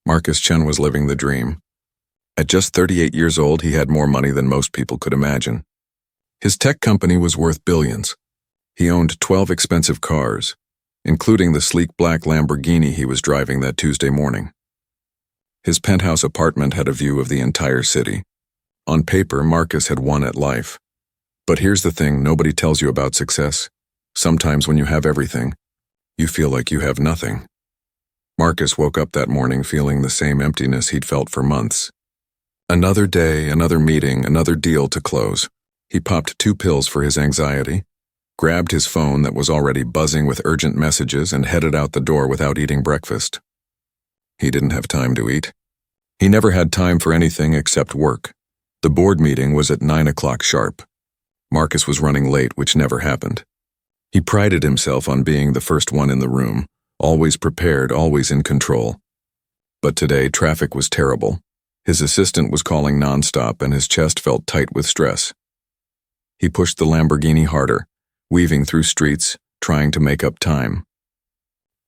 Marcus Chen was living the dream. At just 38 years old, he had more money than most people could imagine. His tech company was worth billions. He owned 12 expensive cars, including the sleek black Lamborghini he was driving that Tuesday morning. His penthouse apartment had a view of the entire city. On paper, Marcus had won at life. But here's the thing nobody tells you about success. Sometimes when you have everything, you feel like you have nothing. Marcus woke up that morning feeling the same emptiness he'd felt for months. Another day, another meeting, another deal to close. He popped 2 pills for his anxiety, grabbed his phone that was already buzzing with urgent messages, and headed out the door without eating breakfast. He didn't have time to eat. He never had time for anything except work. The board meeting was at 9 o'clock sharp. Marcus was running late, which never happened. He prided himself on being the first one in the room, always prepared, always in control. But today, traffic was terrible. His assistant was calling nonstop, and his chest felt tight with stress. He pushed the Lamborghini harder, weaving through streets, trying to make up time.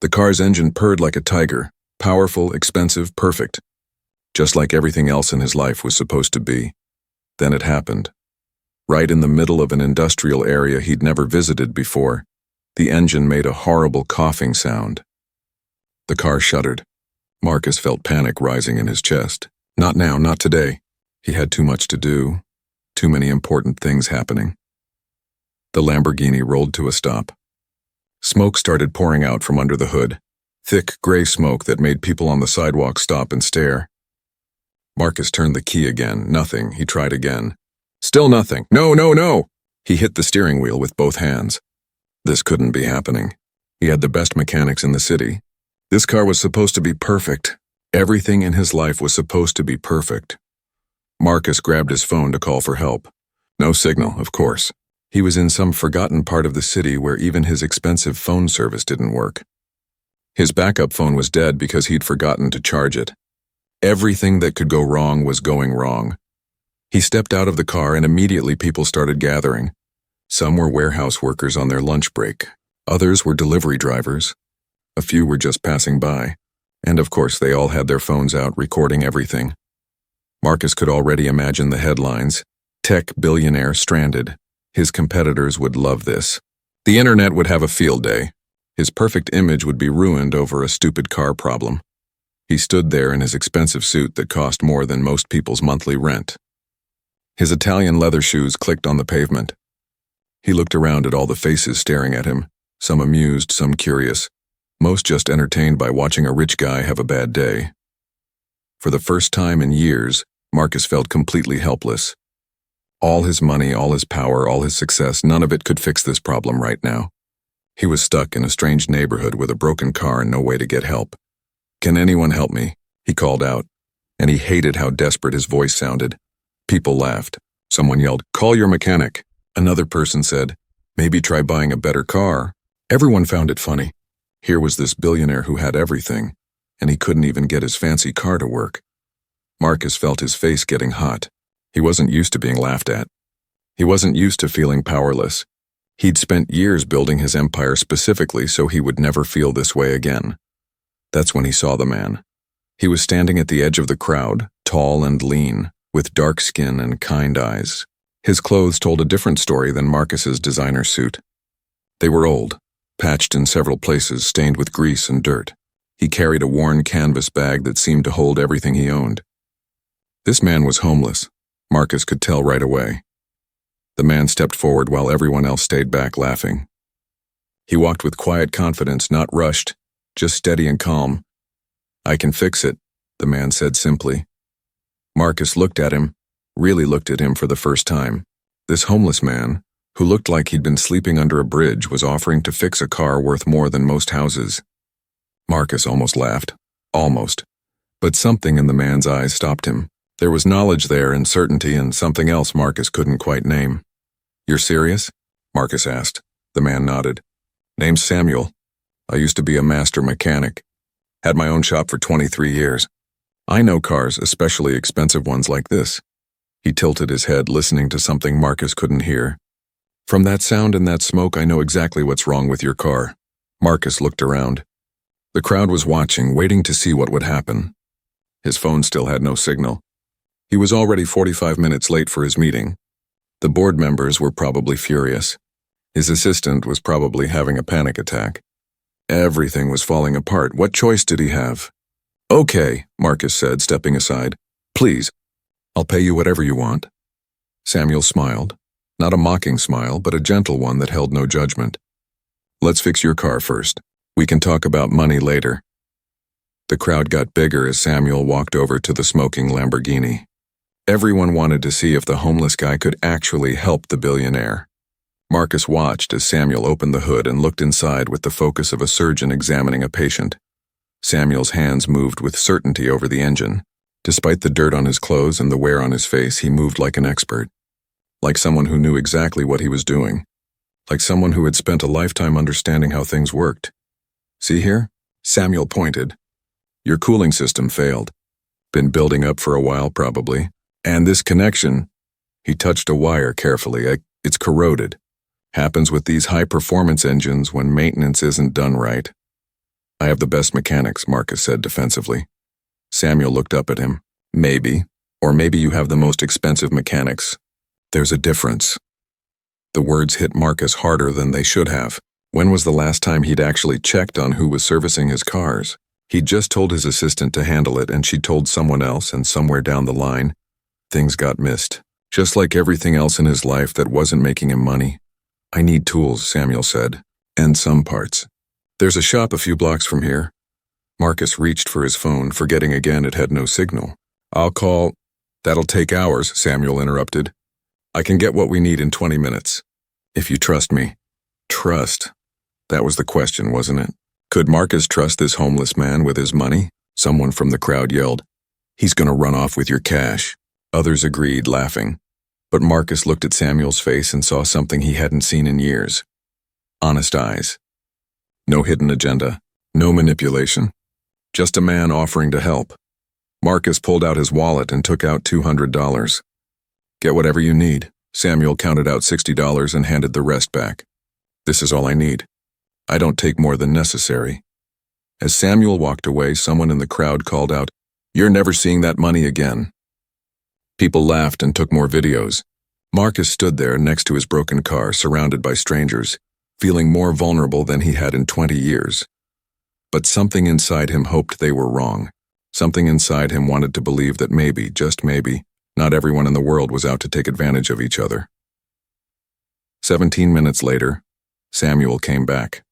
The car's engine purred like a tiger, powerful, expensive, perfect. Just like everything else in his life was supposed to be. Then it happened. Right in the middle of an industrial area he'd never visited before, the engine made a horrible coughing sound. The car shuddered. Marcus felt panic rising in his chest. Not now, not today. He had too much to do, too many important things happening. The Lamborghini rolled to a stop. Smoke started pouring out from under the hood, thick gray smoke that made people on the sidewalk stop and stare. Marcus turned the key again. Nothing. He tried again. Still nothing. No, no, no! He hit the steering wheel with both hands. This couldn't be happening. He had the best mechanics in the city. This car was supposed to be perfect. Everything in his life was supposed to be perfect. Marcus grabbed his phone to call for help. No signal, of course. He was in some forgotten part of the city where even his expensive phone service didn't work. His backup phone was dead because he'd forgotten to charge it. Everything that could go wrong was going wrong. He stepped out of the car and immediately people started gathering. Some were warehouse workers on their lunch break. Others were delivery drivers. A few were just passing by. And of course, they all had their phones out recording everything. Marcus could already imagine the headlines. Tech billionaire stranded. His competitors would love this. The internet would have a field day. His perfect image would be ruined over a stupid car problem. He stood there in his expensive suit that cost more than most people's monthly rent. His Italian leather shoes clicked on the pavement. He looked around at all the faces staring at him, some amused, some curious, most just entertained by watching a rich guy have a bad day. For the first time in years, Marcus felt completely helpless. All his money, all his power, all his success, none of it could fix this problem right now. He was stuck in a strange neighborhood with a broken car and no way to get help. "Can anyone help me?" he called out, and he hated how desperate his voice sounded. People laughed. Someone yelled, "Call your mechanic." Another person said, "Maybe try buying a better car." Everyone found it funny. Here was this billionaire who had everything, and he couldn't even get his fancy car to work. Marcus felt his face getting hot. He wasn't used to being laughed at. He wasn't used to feeling powerless. He'd spent years building his empire specifically so he would never feel this way again. That's when he saw the man. He was standing at the edge of the crowd, tall and lean, with dark skin and kind eyes. His clothes told a different story than Marcus's designer suit. They were old, patched in several places, stained with grease and dirt. He carried a worn canvas bag that seemed to hold everything he owned. This man was homeless. Marcus could tell right away. The man stepped forward while everyone else stayed back laughing. He walked with quiet confidence, not rushed, just steady and calm. "I can fix it," the man said simply. Marcus looked at him, really looked at him for the first time. This homeless man, who looked like he'd been sleeping under a bridge, was offering to fix a car worth more than most houses. Marcus almost laughed. Almost. But something in the man's eyes stopped him. There was knowledge there and certainty and something else Marcus couldn't quite name. "You're serious?" Marcus asked. The man nodded. "Name's Samuel. I used to be a master mechanic. Had my own shop for 23 years. I know cars, especially expensive ones like this." He tilted his head, listening to something Marcus couldn't hear. "From that sound and that smoke, I know exactly what's wrong with your car." Marcus looked around. The crowd was watching, waiting to see what would happen. His phone still had no signal. He was already 45 minutes late for his meeting. The board members were probably furious. His assistant was probably having a panic attack. Everything was falling apart. What choice did he have? "Okay," Marcus said, stepping aside. "Please, I'll pay you whatever you want." Samuel smiled. Not a mocking smile, but a gentle one that held no judgment. "Let's fix your car first. We can talk about money later." The crowd got bigger as Samuel walked over to the smoking Lamborghini. Everyone wanted to see if the homeless guy could actually help the billionaire. Marcus watched as Samuel opened the hood and looked inside with the focus of a surgeon examining a patient. Samuel's hands moved with certainty over the engine. Despite the dirt on his clothes and the wear on his face, he moved like an expert. Like someone who knew exactly what he was doing. Like someone who had spent a lifetime understanding how things worked. "See here?" Samuel pointed. "Your cooling system failed. Been building up for a while, probably. And this connection," he touched a wire carefully, "it's corroded. Happens with these high-performance engines when maintenance isn't done right." "I have the best mechanics," Marcus said defensively. Samuel looked up at him. "Maybe. Or maybe you have the most expensive mechanics. There's a difference." The words hit Marcus harder than they should have. When was the last time he'd actually checked on who was servicing his cars? He'd just told his assistant to handle it, and she told someone else, and somewhere down the line, things got missed. Just like everything else in his life that wasn't making him money. "I need tools," Samuel said. "And some parts. There's a shop a few blocks from here." Marcus reached for his phone, forgetting again it had no signal. "I'll call." "That'll take hours," Samuel interrupted. "I can get what we need in 20 minutes. If you trust me." Trust. That was the question, wasn't it? Could Marcus trust this homeless man with his money? Someone from the crowd yelled, "He's gonna run off with your cash." Others agreed, laughing. But Marcus looked at Samuel's face and saw something he hadn't seen in years. Honest eyes. No hidden agenda. No manipulation. Just a man offering to help. Marcus pulled out his wallet and took out $200. "Get whatever you need." Samuel counted out $60 and handed the rest back. "This is all I need. I don't take more than necessary." As Samuel walked away, someone in the crowd called out, "You're never seeing that money again." People laughed and took more videos. Marcus stood there next to his broken car, surrounded by strangers, feeling more vulnerable than he had in 20 years. But something inside him hoped they were wrong. Something inside him wanted to believe that maybe, just maybe, not everyone in the world was out to take advantage of each other. 17 minutes later, Samuel came back.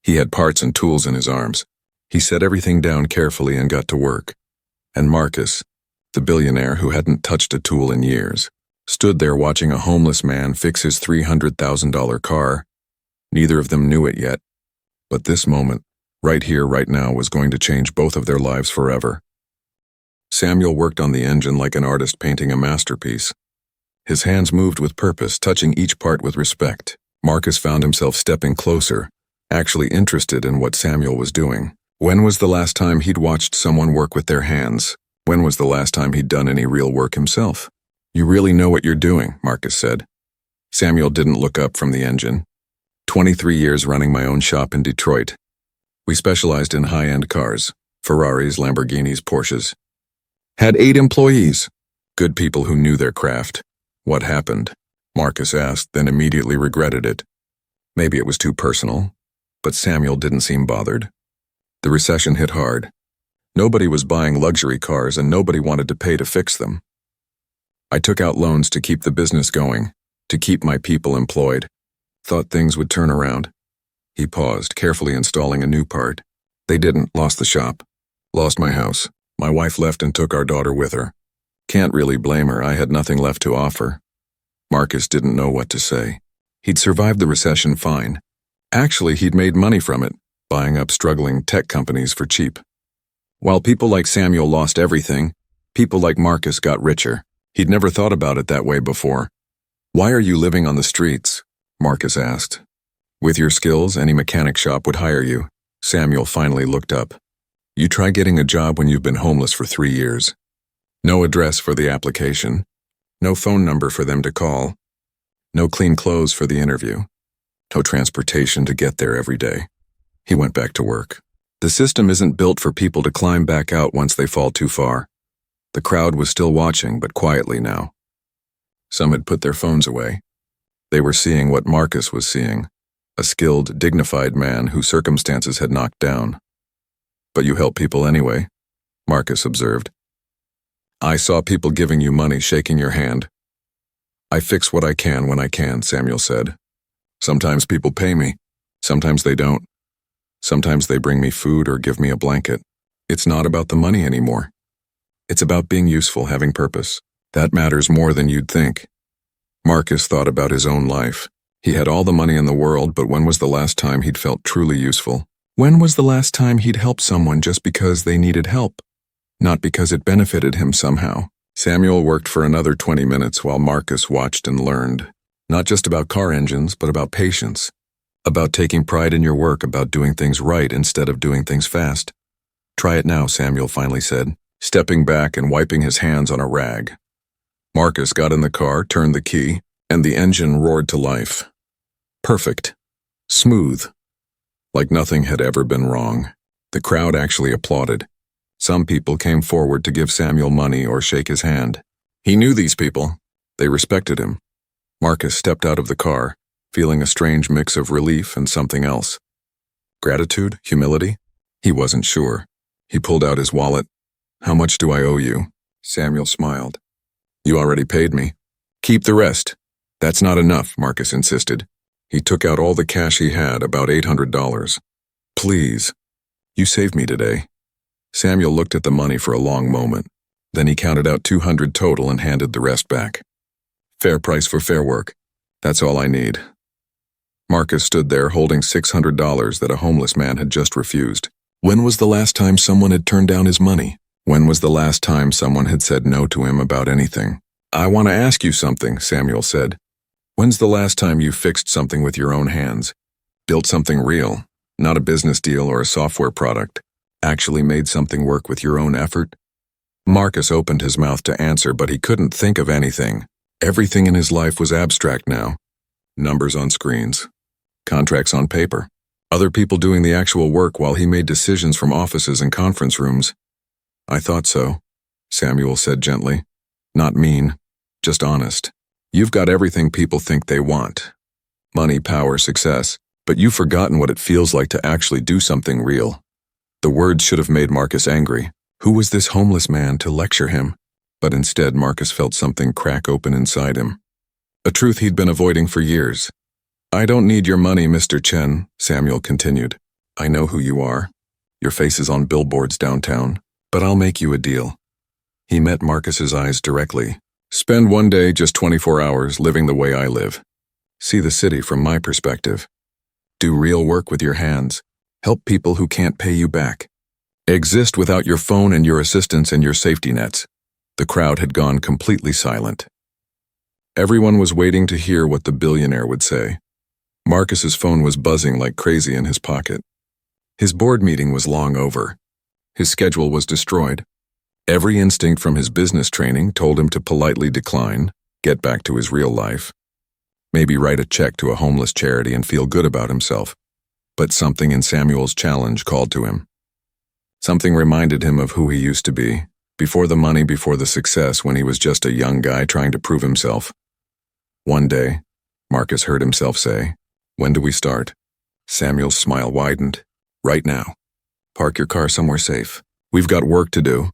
He had parts and tools in his arms. He set everything down carefully and got to work. And Marcus, the billionaire who hadn't touched a tool in years, stood there watching a homeless man fix his $300,000 car. Neither of them knew it yet. But this moment, right here, right now, was going to change both of their lives forever. Samuel worked on the engine like an artist painting a masterpiece. His hands moved with purpose, touching each part with respect. Marcus found himself stepping closer, actually interested in what Samuel was doing. When was the last time he'd watched someone work with their hands? When was the last time he'd done any real work himself? "You really know what you're doing," Marcus said. Samuel didn't look up from the engine. 23 years running my own shop in Detroit. We specialized in high-end cars, Ferraris, Lamborghinis, Porsches. Had 8 employees, good people who knew their craft. "What happened?" Marcus asked, then immediately regretted it. Maybe it was too personal, but Samuel didn't seem bothered. The recession hit hard. Nobody was buying luxury cars and nobody wanted to pay to fix them. "I took out loans to keep the business going, to keep my people employed. Thought things would turn around." He paused, carefully installing a new part. "They didn't. Lost the shop. Lost my house. My wife left and took our daughter with her. Can't really blame her. I had nothing left to offer." Marcus didn't know what to say. He'd survived the recession fine. Actually, he'd made money from it, buying up struggling tech companies for cheap. While people like Samuel lost everything, people like Marcus got richer. He'd never thought about it that way before. "Why are you living on the streets?" Marcus asked. "With your skills, any mechanic shop would hire you." Samuel finally looked up. "You try getting a job when you've been homeless for 3 years. No address for the application. No phone number for them to call. No clean clothes for the interview. No transportation to get there every day." He went back to work. The system isn't built for people to climb back out once they fall too far. The crowd was still watching, but quietly now. Some had put their phones away. They were seeing what Marcus was seeing, a skilled, dignified man whose circumstances had knocked down. "But you help people anyway," Marcus observed. "I saw people giving you money, shaking your hand." "I fix what I can when I can," Samuel said. "Sometimes people pay me. Sometimes they don't. Sometimes they bring me food or give me a blanket. It's not about the money anymore. It's about being useful, having purpose. That matters more than you'd think." Marcus thought about his own life. He had all the money in the world, but when was the last time he'd felt truly useful? When was the last time he'd helped someone just because they needed help, not because it benefited him somehow? Samuel worked for another 20 minutes while Marcus watched and learned, not just about car engines, but about patience, about taking pride in your work, about doing things right instead of doing things fast. "Try it now," Samuel finally said, stepping back and wiping his hands on a rag. Marcus got in the car, turned the key, and the engine roared to life. Perfect. Smooth. Like nothing had ever been wrong. The crowd actually applauded. Some people came forward to give Samuel money or shake his hand. He knew these people. They respected him. Marcus stepped out of the car, feeling a strange mix of relief and something else. Gratitude? Humility? He wasn't sure. He pulled out his wallet. "How much do I owe you?" Samuel smiled. "You already paid me." "Keep the rest." "That's not enough," Marcus insisted. He took out all the cash he had, about $800. "Please. You saved me today." Samuel looked at the money for a long moment. Then he counted out 200 total and handed the rest back. "Fair price for fair work. That's all I need." Marcus stood there holding $600 that a homeless man had just refused. When was the last time someone had turned down his money? When was the last time someone had said no to him about anything? "I want to ask you something," Samuel said. "When's the last time you fixed something with your own hands? Built something real, not a business deal or a software product. Actually made something work with your own effort?" Marcus opened his mouth to answer, but he couldn't think of anything. Everything in his life was abstract now. Numbers on screens. Contracts on paper. Other people doing the actual work while he made decisions from offices and conference rooms. "I thought so," Samuel said gently. Not mean, just honest. "You've got everything people think they want. Money, power, success. But you've forgotten what it feels like to actually do something real." The words should have made Marcus angry. Who was this homeless man to lecture him? But instead, Marcus felt something crack open inside him. A truth he'd been avoiding for years. "I don't need your money, Mr. Chen," Samuel continued. "I know who you are. Your face is on billboards downtown. But I'll make you a deal." He met Marcus's eyes directly. "Spend one day, just 24 hours, living the way I live. See the city from my perspective. Do real work with your hands. Help people who can't pay you back. Exist without your phone and your assistants and your safety nets." The crowd had gone completely silent. Everyone was waiting to hear what the billionaire would say. Marcus's phone was buzzing like crazy in his pocket. His board meeting was long over. His schedule was destroyed. Every instinct from his business training told him to politely decline, get back to his real life. Maybe write a check to a homeless charity and feel good about himself. But something in Samuel's challenge called to him. Something reminded him of who he used to be, before the money, before the success, when he was just a young guy trying to prove himself. One day, Marcus heard himself say, "When do we start?" Samuel's smile widened. "Right now. Park your car somewhere safe. We've got work to do."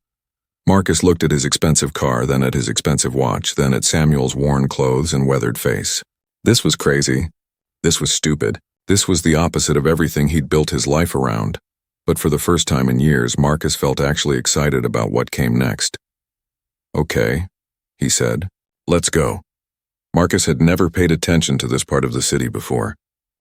Marcus looked at his expensive car, then at his expensive watch, then at Samuel's worn clothes and weathered face. This was crazy. This was stupid. This was the opposite of everything he'd built his life around. But for the first time in years, Marcus felt actually excited about what came next. "Okay," he said. "Let's go." Marcus had never paid attention to this part of the city before.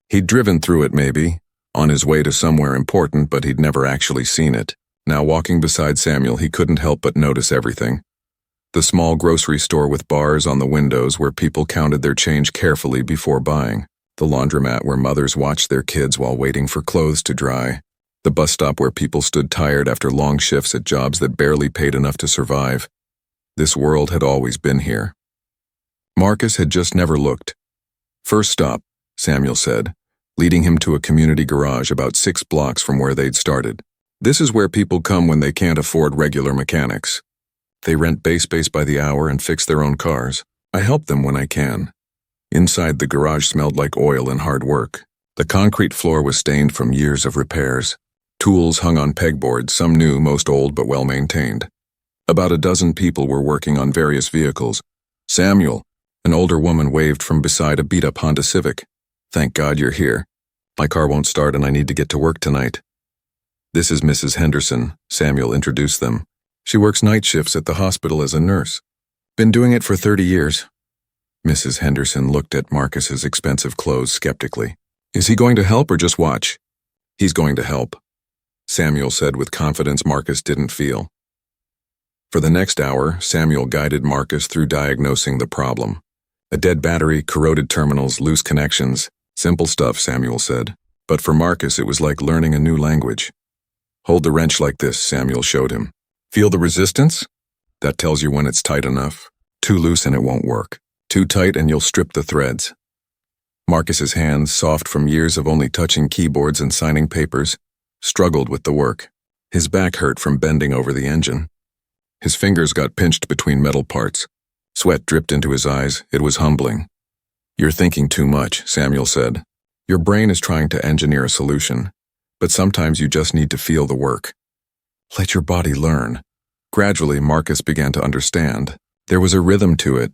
He'd driven through it maybe, on his way to somewhere important, but he'd never actually seen it. Now walking beside Samuel, he couldn't help but notice everything. The small grocery store with bars on the windows where people counted their change carefully before buying. The laundromat where mothers watched their kids while waiting for clothes to dry. The bus stop where people stood tired after long shifts at jobs that barely paid enough to survive. This world had always been here. Marcus had just never looked. "First stop," Samuel said, leading him to a community garage about 6 blocks from where they'd started. This is where people come when they can't afford regular mechanics. They rent bay space by the hour and fix their own cars. I help them when I can. Inside, the garage smelled like oil and hard work. The concrete floor was stained from years of repairs. Tools hung on pegboards, some new, most old, but well-maintained. About a dozen people were working on various vehicles. Samuel, an older woman, waved from beside a beat-up Honda Civic. Thank God you're here. My car won't start and I need to get to work tonight. This is Mrs. Henderson, Samuel introduced them. She works night shifts at the hospital as a nurse. Been doing it for 30 years. Mrs. Henderson looked at Marcus's expensive clothes skeptically. Is he going to help or just watch? He's going to help, Samuel said with confidence Marcus didn't feel. For the next hour, Samuel guided Marcus through diagnosing the problem. A dead battery, corroded terminals, loose connections. Simple stuff, Samuel said. But for Marcus, it was like learning a new language. Hold the wrench like this, Samuel showed him. Feel the resistance? That tells you when it's tight enough. Too loose and it won't work. Too tight and you'll strip the threads. Marcus's hands, soft from years of only touching keyboards and signing papers, struggled with the work. His back hurt from bending over the engine. His fingers got pinched between metal parts. Sweat dripped into his eyes. It was humbling. You're thinking too much, Samuel said. Your brain is trying to engineer a solution, but sometimes you just need to feel the work. Let your body learn. Gradually, Marcus began to understand. There was a rhythm to it,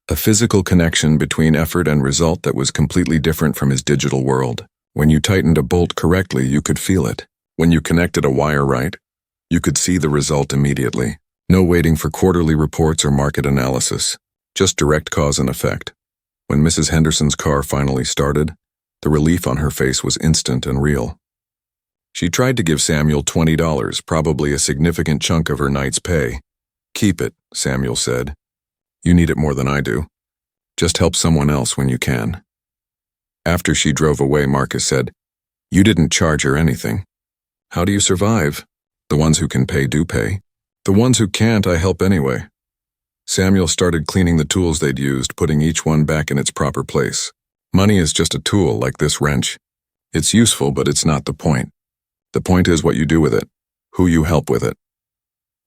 a physical connection between effort and result that was completely different from his digital world. When you tightened a bolt correctly, you could feel it. When you connected a wire right, you could see the result immediately. No waiting for quarterly reports or market analysis, just direct cause and effect. When Mrs. Henderson's car finally started, the relief on her face was instant and real. She tried to give Samuel $20, probably a significant chunk of her night's pay. Keep it, Samuel said. You need it more than I do. Just help someone else when you can. After she drove away, Marcus said, You didn't charge her anything. How do you survive? The ones who can pay do pay. The ones who can't, I help anyway. Samuel started cleaning the tools they'd used, putting each one back in its proper place. Money is just a tool, like this wrench. It's useful, but it's not the point. The point is what you do with it, who you help with it.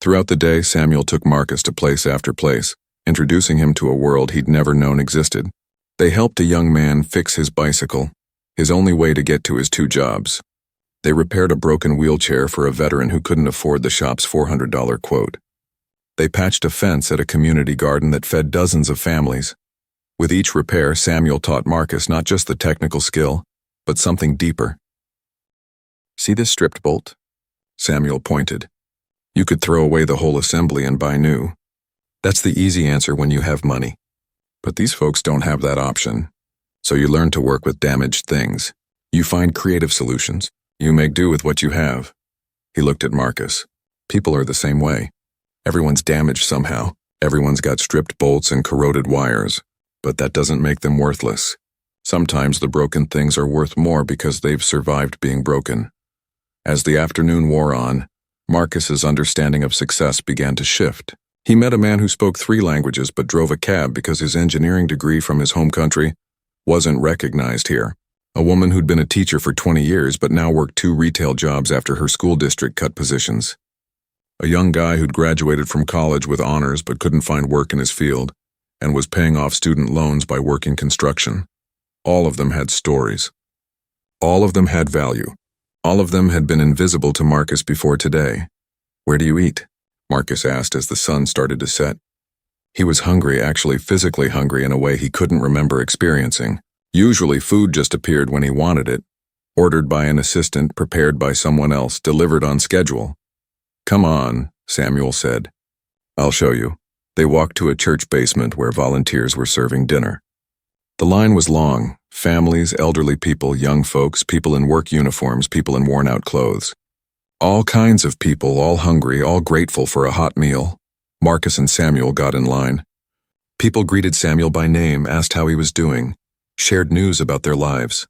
Throughout the day, Samuel took Marcus to place after place, introducing him to a world he'd never known existed. They helped a young man fix his bicycle, his only way to get to his 2 jobs. They repaired a broken wheelchair for a veteran who couldn't afford the shop's $400 quote. They patched a fence at a community garden that fed dozens of families. With each repair, Samuel taught Marcus not just the technical skill, but something deeper. See this stripped bolt? Samuel pointed. You could throw away the whole assembly and buy new. That's the easy answer when you have money. But these folks don't have that option. So you learn to work with damaged things. You find creative solutions. You make do with what you have. He looked at Marcus. People are the same way. Everyone's damaged somehow. Everyone's got stripped bolts and corroded wires. But that doesn't make them worthless. Sometimes the broken things are worth more because they've survived being broken. As the afternoon wore on, Marcus's understanding of success began to shift. He met a man who spoke 3 languages but drove a cab because his engineering degree from his home country wasn't recognized here. A woman who'd been a teacher for 20 years but now worked 2 retail jobs after her school district cut positions. A young guy who'd graduated from college with honors but couldn't find work in his field and was paying off student loans by working construction. All of them had stories. All of them had value. All of them had been invisible to Marcus before today. Where do you eat? Marcus asked as the sun started to set. He was hungry, actually physically hungry in a way he couldn't remember experiencing. Usually food just appeared when he wanted it, ordered by an assistant, prepared by someone else, delivered on schedule. Come on, Samuel said. I'll show you. They walked to a church basement where volunteers were serving dinner. The line was long. Families, elderly people, young folks, people in work uniforms, people in worn-out clothes. All kinds of people, all hungry, all grateful for a hot meal. Marcus and Samuel got in line. People greeted Samuel by name, asked how he was doing, shared news about their lives.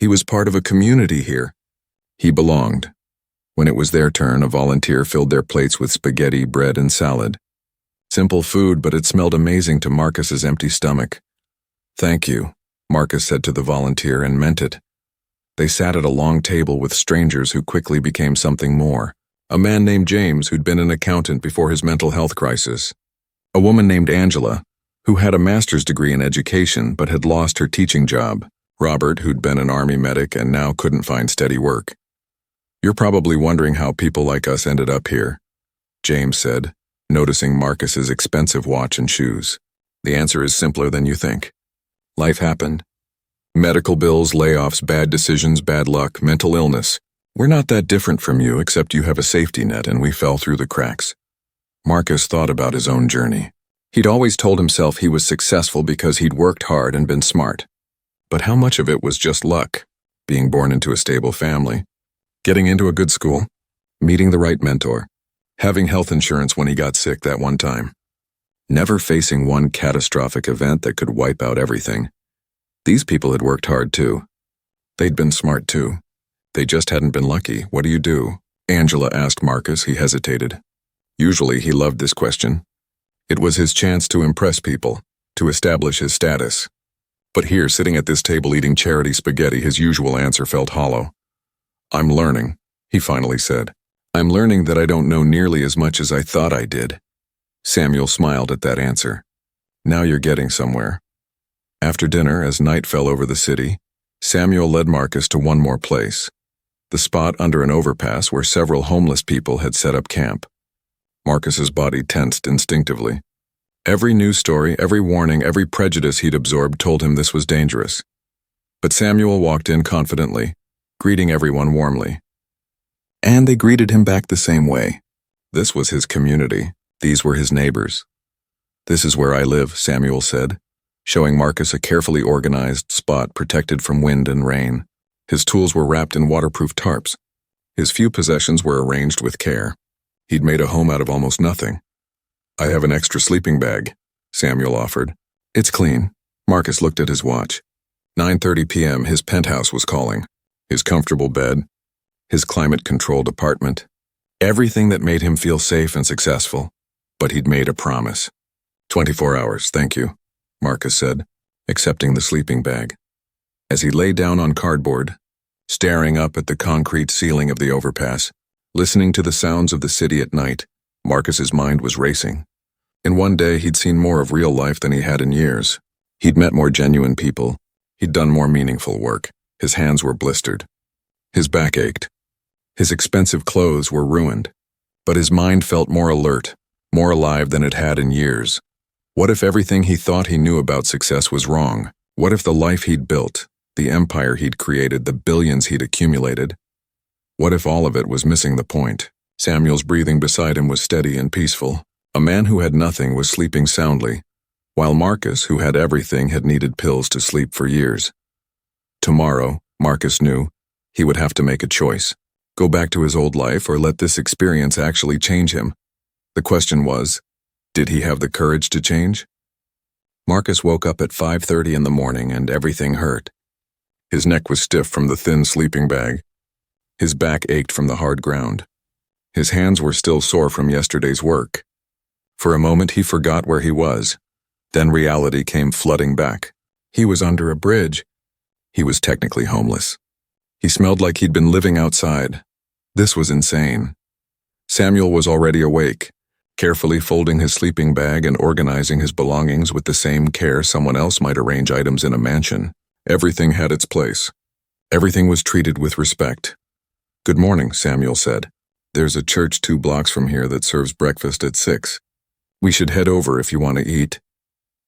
He was part of a community here. He belonged. When it was their turn, a volunteer filled their plates with spaghetti, bread, and salad. Simple food, but it smelled amazing to Marcus's empty stomach. Thank you, Marcus said to the volunteer and meant it. They sat at a long table with strangers who quickly became something more. A man named James, who'd been an accountant before his mental health crisis. A woman named Angela, who had a master's degree in education but had lost her teaching job. Robert, who'd been an army medic and now couldn't find steady work. "You're probably wondering how people like us ended up here," James said, noticing Marcus's expensive watch and shoes. "The answer is simpler than you think. Life happened. Medical bills, layoffs, bad decisions, bad luck, mental illness. We're not that different from you, except you have a safety net and we fell through the cracks." Marcus thought about his own journey. He'd always told himself he was successful because he'd worked hard and been smart. But how much of it was just luck? Being born into a stable family, getting into a good school, meeting the right mentor, having health insurance when he got sick that one time, never facing one catastrophic event that could wipe out everything. These people had worked hard too. They'd been smart too. They just hadn't been lucky. "What do you do?" Angela asked Marcus. He hesitated. Usually he loved this question. It was his chance to impress people, to establish his status. But here, sitting at this table eating charity spaghetti, his usual answer felt hollow. "I'm learning," he finally said. "I'm learning that I don't know nearly as much as I thought I did." Samuel smiled at that answer. "Now you're getting somewhere." After dinner, as night fell over the city, Samuel led Marcus to one more place, the spot under an overpass where several homeless people had set up camp. Marcus's body tensed instinctively. Every news story, every warning, every prejudice he'd absorbed told him this was dangerous. But Samuel walked in confidently, greeting everyone warmly. And they greeted him back the same way. This was his community. These were his neighbors. "This is where I live," Samuel said, showing Marcus a carefully organized spot protected from wind and rain. His tools were wrapped in waterproof tarps. His few possessions were arranged with care. He'd made a home out of almost nothing. "I have an extra sleeping bag," Samuel offered. "It's clean." Marcus looked at his watch. 9:30 p.m. His penthouse was calling. His comfortable bed, his climate-controlled apartment, everything that made him feel safe and successful. But he'd made a promise. 24 hours, thank you," Marcus said, accepting the sleeping bag. As he lay down on cardboard, staring up at the concrete ceiling of the overpass, listening to the sounds of the city at night, Marcus's mind was racing. In one day, he'd seen more of real life than he had in years. He'd met more genuine people. He'd done more meaningful work. His hands were blistered. His back ached. His expensive clothes were ruined. But his mind felt more alert, more alive than it had in years. What if everything he thought he knew about success was wrong? What if the life he'd built, the empire he'd created, the billions he'd accumulated, what if all of it was missing the point? Samuel's breathing beside him was steady and peaceful. A man who had nothing was sleeping soundly, while Marcus, who had everything, had needed pills to sleep for years. Tomorrow, Marcus knew, he would have to make a choice. Go back to his old life or let this experience actually change him. The question was, did he have the courage to change? Marcus woke up at 5:30 in the morning and everything hurt. His neck was stiff from the thin sleeping bag. His back ached from the hard ground. His hands were still sore from yesterday's work. For a moment he forgot where he was. Then reality came flooding back. He was under a bridge. He was technically homeless. He smelled like he'd been living outside. This was insane. Samuel was already awake, carefully folding his sleeping bag and organizing his belongings with the same care someone else might arrange items in a mansion. Everything had its place. Everything was treated with respect. "Good morning," Samuel said. "There's a church 2 blocks from here that serves breakfast at 6. We should head over if you want to eat."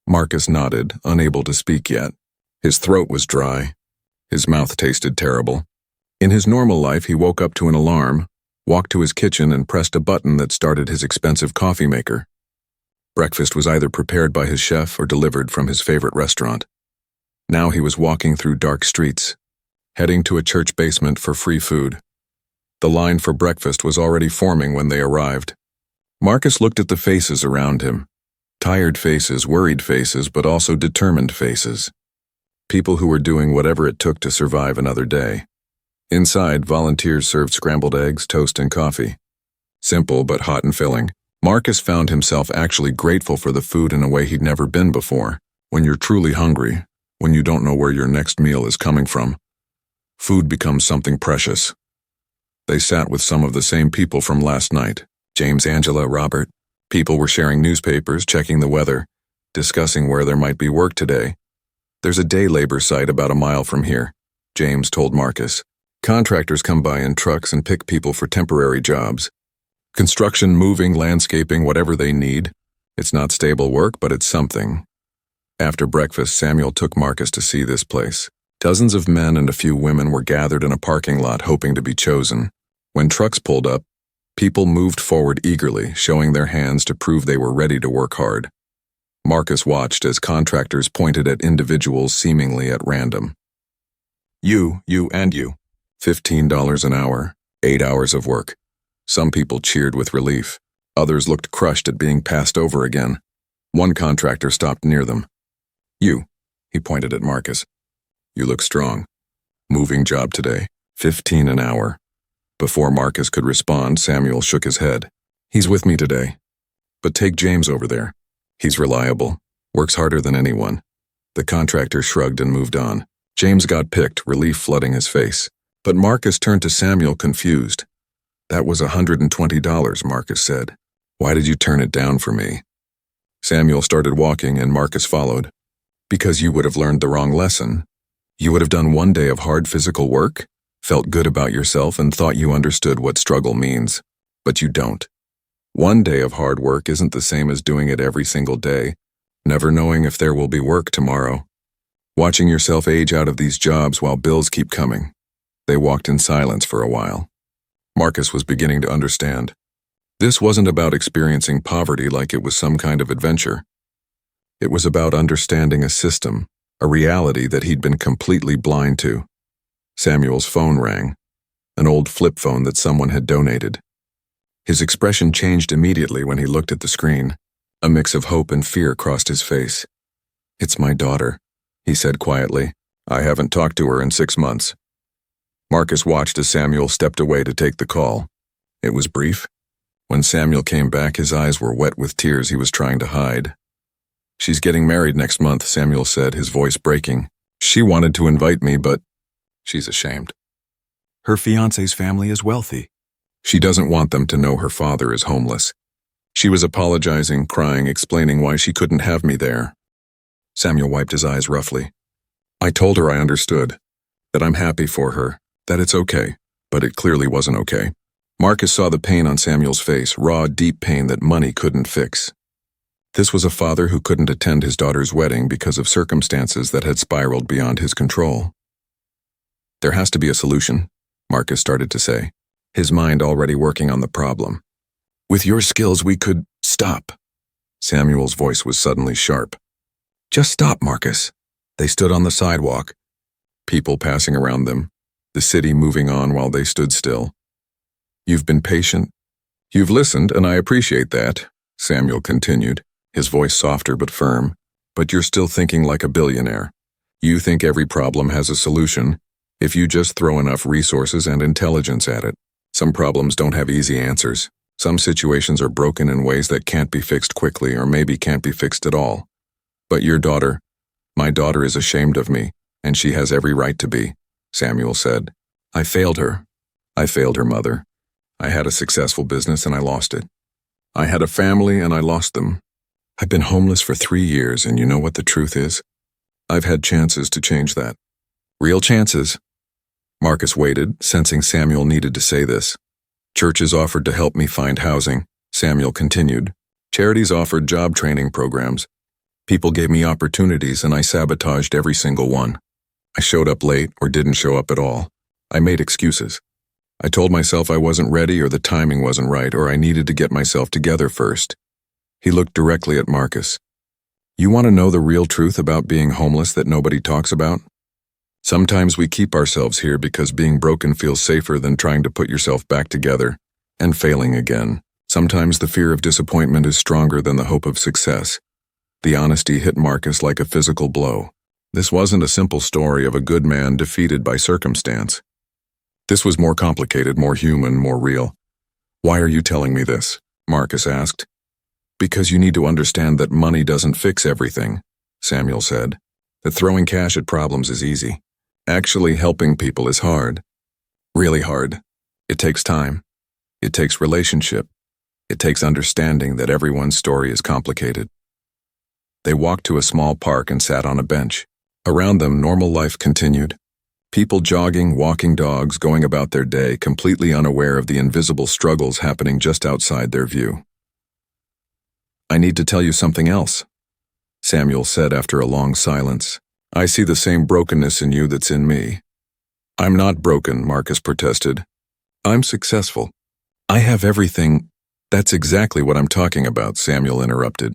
Marcus nodded, unable to speak yet. His throat was dry. His mouth tasted terrible. In his normal life, he woke up to an alarm, walked to his kitchen and pressed a button that started his expensive coffee maker. Breakfast was either prepared by his chef or delivered from his favorite restaurant. Now he was walking through dark streets, heading to a church basement for free food. The line for breakfast was already forming when they arrived. Marcus looked at the faces around him. Tired faces, worried faces, but also determined faces. People who were doing whatever it took to survive another day. Inside, volunteers served scrambled eggs, toast, and coffee. Simple but hot and filling. Marcus found himself actually grateful for the food in a way he'd never been before. When you're truly hungry, when you don't know where your next meal is coming from, Food becomes something precious. They sat with some of the same people from last night. James, Angela, Robert. People were sharing newspapers, checking the weather, discussing where there might be work today. There's a day labor site about a mile from here, James told Marcus. Contractors come by in trucks and pick people for temporary jobs. Construction, moving, landscaping, whatever they need. It's not stable work, but it's something. After breakfast, Samuel took Marcus to see this place. Dozens of men and a few women were gathered in a parking lot hoping to be chosen. When trucks pulled up, people moved forward eagerly, showing their hands to prove they were ready to work hard. Marcus watched as contractors pointed at individuals seemingly at random. You, and you. $15 an hour, 8 hours of work. Some people cheered with relief. Others looked crushed at being passed over again. One contractor stopped near them. You, he pointed at Marcus. You look strong. Moving job today, 15 an hour. Before Marcus could respond, Samuel shook his head. He's with me today. But take James over there. He's reliable, works harder than anyone. The contractor shrugged and moved on. James got picked, relief flooding his face. But Marcus turned to Samuel confused. That was $120, Marcus said. Why did you turn it down for me? Samuel started walking and Marcus followed. Because you would have learned the wrong lesson. You would have done one day of hard physical work, felt good about yourself and thought you understood what struggle means. But you don't. One day of hard work isn't the same as doing it every single day, never knowing if there will be work tomorrow. Watching yourself age out of these jobs while bills keep coming. They walked in silence for a while. Marcus was beginning to understand. This wasn't about experiencing poverty like it was some kind of adventure. It was about understanding a system, a reality that he'd been completely blind to. Samuel's phone rang, an old flip phone that someone had donated. His expression changed immediately when he looked at the screen. A mix of hope and fear crossed his face. It's my daughter, he said quietly. I haven't talked to her in 6 months. Marcus watched as Samuel stepped away to take the call. It was brief. When Samuel came back, his eyes were wet with tears he was trying to hide. She's getting married next month, Samuel said, his voice breaking. She wanted to invite me, but she's ashamed. Her fiancé's family is wealthy. She doesn't want them to know her father is homeless. She was apologizing, crying, explaining why she couldn't have me there. Samuel wiped his eyes roughly. I told her I understood, that I'm happy for her, that it's okay, but it clearly wasn't okay. Marcus saw the pain on Samuel's face, raw, deep pain that money couldn't fix. This was a father who couldn't attend his daughter's wedding because of circumstances that had spiraled beyond his control. There has to be a solution, Marcus started to say, his mind already working on the problem. With your skills, we could stop. Samuel's voice was suddenly sharp. Just stop, Marcus. They stood on the sidewalk, people passing around them, the city moving on while they stood still. You've been patient. You've listened, and I appreciate that, Samuel continued, his voice softer but firm. But you're still thinking like a billionaire. You think every problem has a solution if you just throw enough resources and intelligence at it. Some problems don't have easy answers. Some situations are broken in ways that can't be fixed quickly or maybe can't be fixed at all. But your daughter, my daughter is ashamed of me, and she has every right to be, Samuel said. I failed her. I failed her mother. I had a successful business and I lost it. I had a family and I lost them. I've been homeless for 3 years, and you know what the truth is? I've had chances to change that. Real chances. Marcus waited, sensing Samuel needed to say this. Churches offered to help me find housing, Samuel continued. Charities offered job training programs. People gave me opportunities and I sabotaged every single one. I showed up late or didn't show up at all. I made excuses. I told myself I wasn't ready or the timing wasn't right or I needed to get myself together first. He looked directly at Marcus. You want to know the real truth about being homeless that nobody talks about? Sometimes we keep ourselves here because being broken feels safer than trying to put yourself back together and failing again. Sometimes the fear of disappointment is stronger than the hope of success. The honesty hit Marcus like a physical blow. This wasn't a simple story of a good man defeated by circumstance. This was more complicated, more human, more real. Why are you telling me this? Marcus asked. Because you need to understand that money doesn't fix everything, Samuel said. That throwing cash at problems is easy. Actually helping people is hard. Really hard. It takes time. It takes relationship. It takes understanding that everyone's story is complicated. They walked to a small park and sat on a bench. Around them, normal life continued. People jogging, walking dogs, going about their day, completely unaware of the invisible struggles happening just outside their view. "I need to tell you something else," Samuel said after a long silence. "I see the same brokenness in you that's in me." "I'm not broken," Marcus protested. "I'm successful. I have everything." "That's exactly what I'm talking about," Samuel interrupted.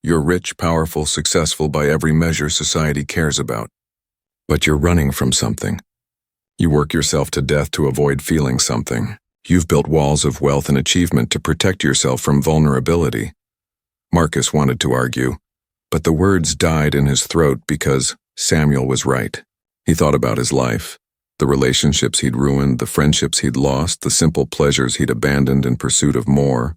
"You're rich, powerful, successful by every measure society cares about. But you're running from something. You work yourself to death to avoid feeling something. You've built walls of wealth and achievement to protect yourself from vulnerability." Marcus wanted to argue, but the words died in his throat because Samuel was right. He thought about his life, the relationships he'd ruined, the friendships he'd lost, the simple pleasures he'd abandoned in pursuit of more.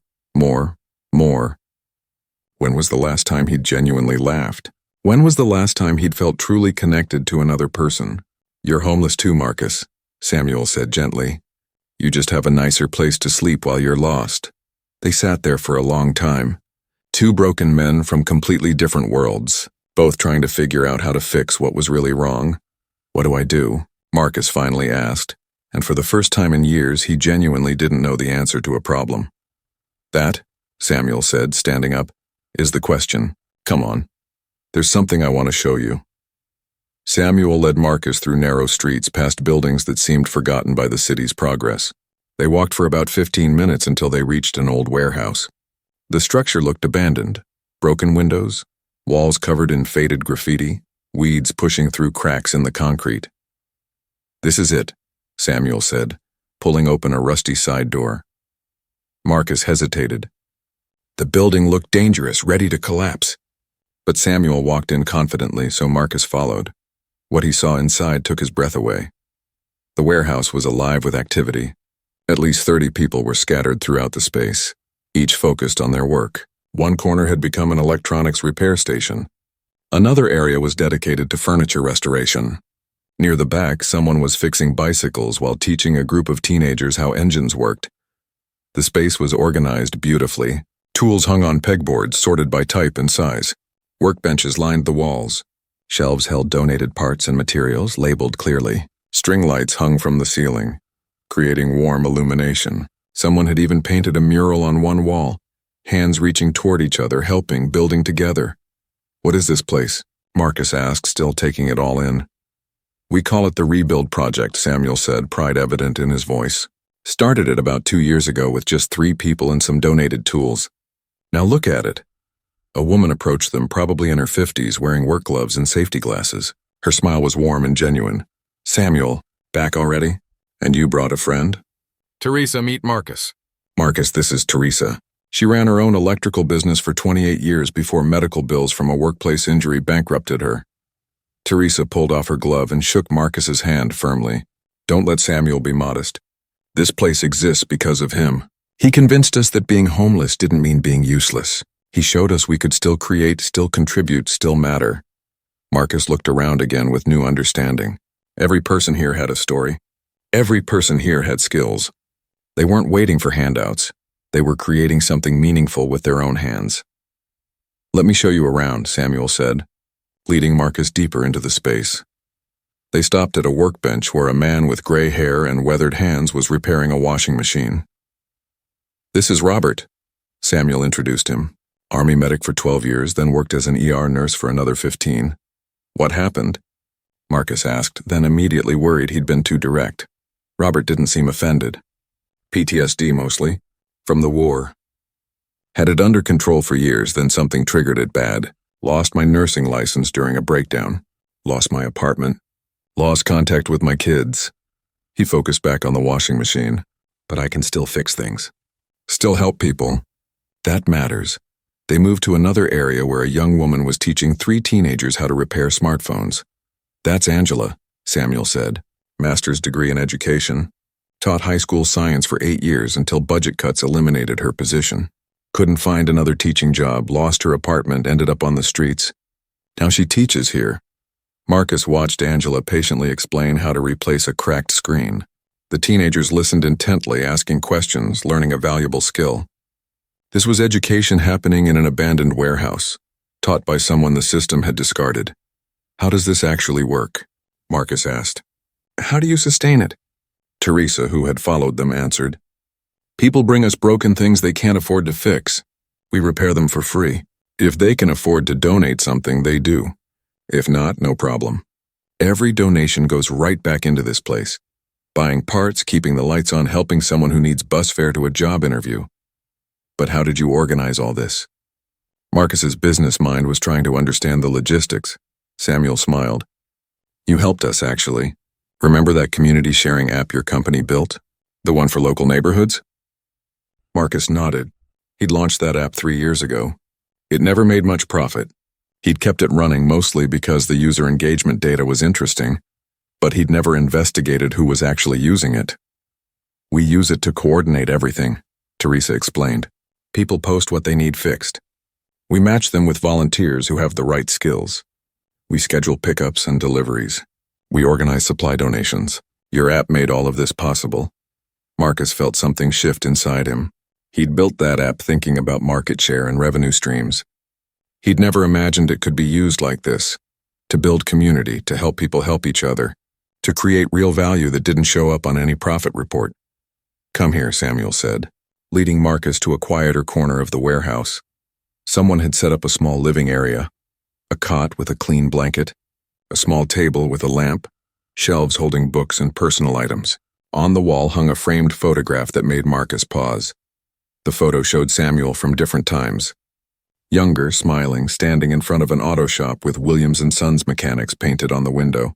When was the last time he'd genuinely laughed? When was the last time he'd felt truly connected to another person? "You're homeless too, Marcus," Samuel said gently. "You just have a nicer place to sleep while you're lost." They sat there for a long time. Two broken men from completely different worlds, both trying to figure out how to fix what was really wrong. "What do I do?" Marcus finally asked, and for the first time in years he genuinely didn't know the answer to a problem. "That," Samuel said, standing up, "is the question. Come on. There's something I want to show you." Samuel led Marcus through narrow streets past buildings that seemed forgotten by the city's progress. They walked for about 15 minutes until they reached an old warehouse. The structure looked abandoned. Broken windows, walls covered in faded graffiti, weeds pushing through cracks in the concrete. "This is it," Samuel said, pulling open a rusty side door. Marcus hesitated. The building looked dangerous, ready to collapse. But Samuel walked in confidently, so Marcus followed. What he saw inside took his breath away. The warehouse was alive with activity. At least 30 people were scattered throughout the space, each focused on their work. One corner had become an electronics repair station. Another area was dedicated to furniture restoration. Near the back, someone was fixing bicycles while teaching a group of teenagers how engines worked. The space was organized beautifully. Tools hung on pegboards sorted by type and size. Workbenches lined the walls. Shelves held donated parts and materials labeled clearly. String lights hung from the ceiling, creating warm illumination. Someone had even painted a mural on one wall, hands reaching toward each other, helping, building together. "What is this place?" Marcus asked, still taking it all in. "We call it the Rebuild Project," Samuel said, pride evident in his voice. "Started it about 2 years ago with just 3 people and some donated tools. Now look at it." A woman approached them, probably in her 50s, wearing work gloves and safety glasses. Her smile was warm and genuine. "Samuel, back already? And you brought a friend?" "Teresa, meet Marcus." "Marcus, this is Teresa. She ran her own electrical business for 28 years before medical bills from a workplace injury bankrupted her." Teresa pulled off her glove and shook Marcus's hand firmly. "Don't let Samuel be modest. This place exists because of him. He convinced us that being homeless didn't mean being useless. He showed us we could still create, still contribute, still matter." Marcus looked around again with new understanding. Every person here had a story. Every person here had skills. They weren't waiting for handouts. They were creating something meaningful with their own hands. "Let me show you around," Samuel said, leading Marcus deeper into the space. They stopped at a workbench where a man with gray hair and weathered hands was repairing a washing machine. "This is Robert," Samuel introduced him. Army medic for 12 years, then worked as an ER nurse for another 15. "What happened?" Marcus asked, then immediately worried he'd been too direct. Robert didn't seem offended. "PTSD mostly, from the war. Had it under control for years, then something triggered it bad. Lost my nursing license during a breakdown. Lost my apartment. Lost contact with my kids." He focused back on the washing machine. "But I can still fix things. Still help people. That matters." They moved to another area where a young woman was teaching 3 teenagers how to repair smartphones. "That's Angela," Samuel said. Master's degree in education. Taught high school science for 8 years until budget cuts eliminated her position. Couldn't find another teaching job, lost her apartment, ended up on the streets. Now she teaches here. Marcus watched Angela patiently explain how to replace a cracked screen. The teenagers listened intently, asking questions, learning a valuable skill. This was education happening in an abandoned warehouse, taught by someone the system had discarded. How does this actually work? Marcus asked. How do you sustain it? Teresa, who had followed them, answered. People bring us broken things they can't afford to fix. We repair them for free. If they can afford to donate something, they do. If not, no problem. Every donation goes right back into this place. Buying parts, keeping the lights on, helping someone who needs bus fare to a job interview. But how did you organize all this? Marcus's business mind was trying to understand the logistics. Samuel smiled. You helped us, actually. Remember that community sharing app your company built? The one for local neighborhoods? Marcus nodded. He'd launched that app 3 years ago. It never made much profit. He'd kept it running mostly because the user engagement data was interesting, but he'd never investigated who was actually using it. We use it to coordinate everything, Teresa explained. People post what they need fixed. We match them with volunteers who have the right skills. We schedule pickups and deliveries. We organize supply donations. Your app made all of this possible. Marcus felt something shift inside him. He'd built that app thinking about market share and revenue streams. He'd never imagined it could be used like this, to build community, to help people help each other, to create real value that didn't show up on any profit report. Come here, Samuel said, leading Marcus to a quieter corner of the warehouse. Someone had set up a small living area, a cot with a clean blanket, a small table with a lamp, shelves holding books and personal items. On the wall hung a framed photograph that made Marcus pause. The photo showed Samuel from different times. Younger, smiling, standing in front of an auto shop with Williams & Sons mechanics painted on the window.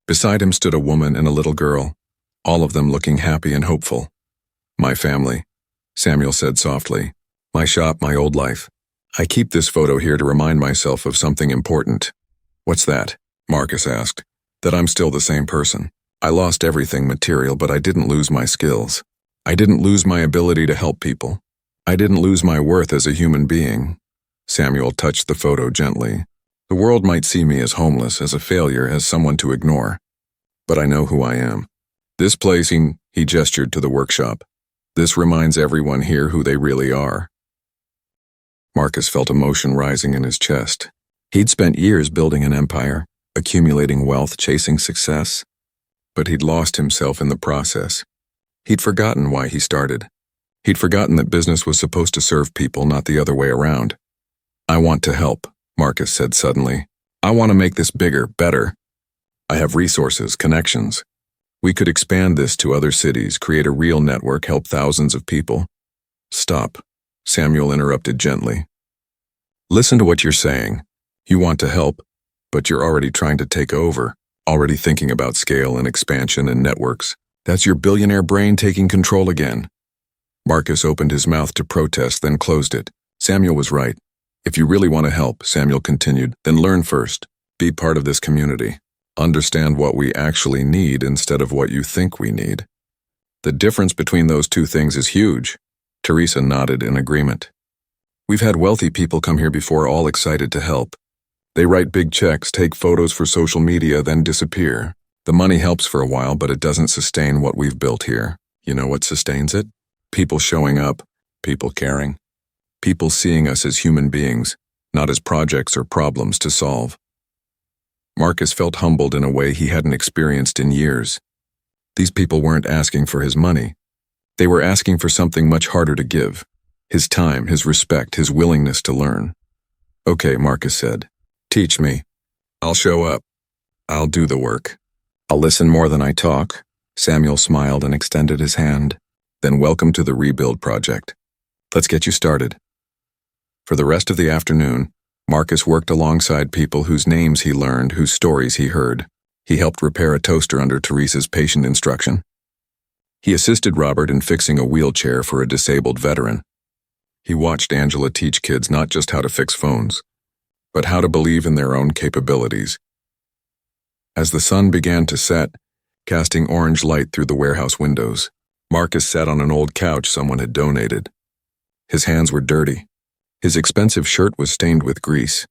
Beside him stood a woman and a little girl, all of them looking happy and hopeful. My family, Samuel said softly. My shop, my old life. I keep this photo here to remind myself of something important. What's that? Marcus asked. That I'm still the same person. I lost everything material, but I didn't lose my skills. I didn't lose my ability to help people. I didn't lose my worth as a human being. Samuel touched the photo gently. The world might see me as homeless, as a failure, as someone to ignore. But I know who I am. This place, he gestured to the workshop. This reminds everyone here who they really are. Marcus felt emotion rising in his chest. He'd spent years building an empire, accumulating wealth, chasing success. But he'd lost himself in the process. He'd forgotten why he started. He'd forgotten that business was supposed to serve people, not the other way around. I want to help, Marcus said suddenly. I want to make this bigger, better. I have resources, connections. We could expand this to other cities, create a real network, help thousands of people. Stop, Samuel interrupted gently. Listen to what you're saying. You want to help, but you're already trying to take over, already thinking about scale and expansion and networks. That's your billionaire brain taking control again. Marcus opened his mouth to protest, then closed it. Samuel was right. If you really want to help, Samuel continued, then learn first. Be part of this community. Understand what we actually need instead of what you think we need. The difference between those two things is huge. Teresa nodded in agreement. We've had wealthy people come here before, all excited to help. They write big checks, take photos for social media, then disappear. The money helps for a while, but it doesn't sustain what we've built here. You know what sustains it? People showing up, people caring. People seeing us as human beings, not as projects or problems to solve. Marcus felt humbled in a way he hadn't experienced in years. These people weren't asking for his money. They were asking for something much harder to give. His time, his respect, his willingness to learn. Okay, Marcus said. Teach me. I'll show up. I'll do the work. I'll listen more than I talk. Samuel smiled and extended his hand. Then welcome to the Rebuild Project. Let's get you started. For the rest of the afternoon, Marcus worked alongside people whose names he learned, whose stories he heard. He helped repair a toaster under Teresa's patient instruction. He assisted Robert in fixing a wheelchair for a disabled veteran. He watched Angela teach kids not just how to fix phones, but how to believe in their own capabilities. As the sun began to set, casting orange light through the warehouse windows, Marcus sat on an old couch someone had donated. His hands were dirty. His expensive shirt was stained with grease.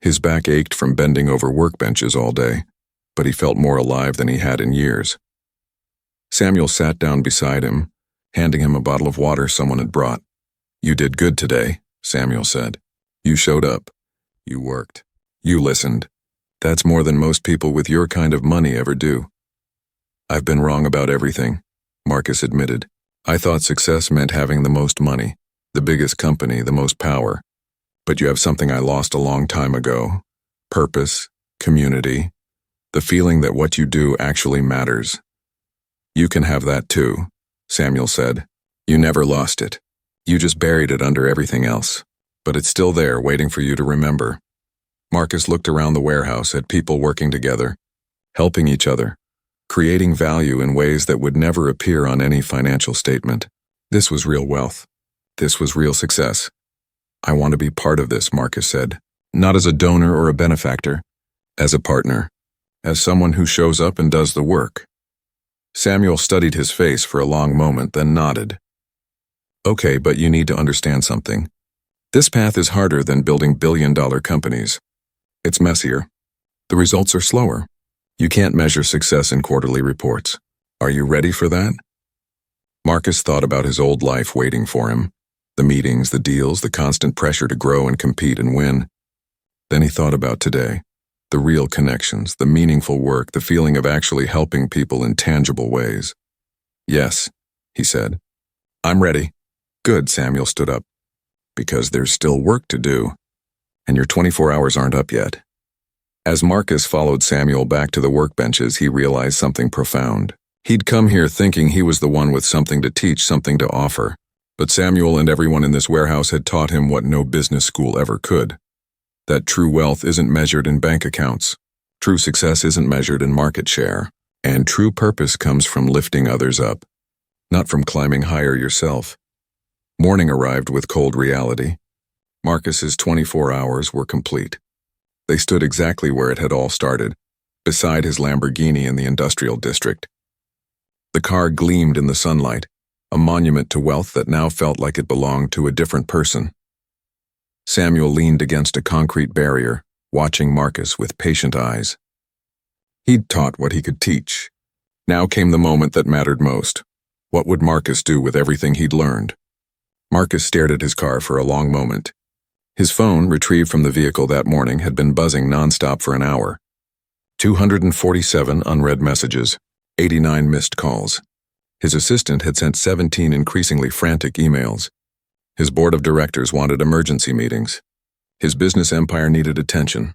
His back ached from bending over workbenches all day, but he felt more alive than he had in years. Samuel sat down beside him, handing him a bottle of water someone had brought. "You did good today," Samuel said. "You showed up. You worked. You listened. That's more than most people with your kind of money ever do." "I've been wrong about everything," Marcus admitted. "I thought success meant having the most money, the biggest company, the most power. But you have something I lost a long time ago. Purpose, community, the feeling that what you do actually matters." "You can have that too," Samuel said. "You never lost it. You just buried it under everything else. But it's still there, waiting for you to remember." Marcus looked around the warehouse at people working together, helping each other, creating value in ways that would never appear on any financial statement. This was real wealth. This was real success. "I want to be part of this," Marcus said. "Not as a donor or a benefactor, as a partner, as someone who shows up and does the work." Samuel studied his face for a long moment, then nodded. "Okay, but you need to understand something. This path is harder than building billion-dollar companies. It's messier. The results are slower. You can't measure success in quarterly reports. Are you ready for that?" Marcus thought about his old life waiting for him. The meetings, the deals, the constant pressure to grow and compete and win. Then he thought about today. The real connections, the meaningful work, the feeling of actually helping people in tangible ways. "Yes," he said. "I'm ready." "Good," Samuel stood up. "Because there's still work to do. And your 24 hours aren't up yet." As Marcus followed Samuel back to the workbenches, he realized something profound. He'd come here thinking he was the one with something to teach, something to offer. But Samuel and everyone in this warehouse had taught him what no business school ever could. That true wealth isn't measured in bank accounts. True success isn't measured in market share. And true purpose comes from lifting others up, not from climbing higher yourself. Morning arrived with cold reality. Marcus's 24 hours were complete. They stood exactly where it had all started, beside his Lamborghini in the industrial district. The car gleamed in the sunlight, a monument to wealth that now felt like it belonged to a different person. Samuel leaned against a concrete barrier, watching Marcus with patient eyes. He'd taught what he could teach. Now came the moment that mattered most. What would Marcus do with everything he'd learned? Marcus stared at his car for a long moment. His phone, retrieved from the vehicle that morning, had been buzzing nonstop for an hour. 247 unread messages, 89 missed calls. His assistant had sent 17 increasingly frantic emails. His board of directors wanted emergency meetings. His business empire needed attention.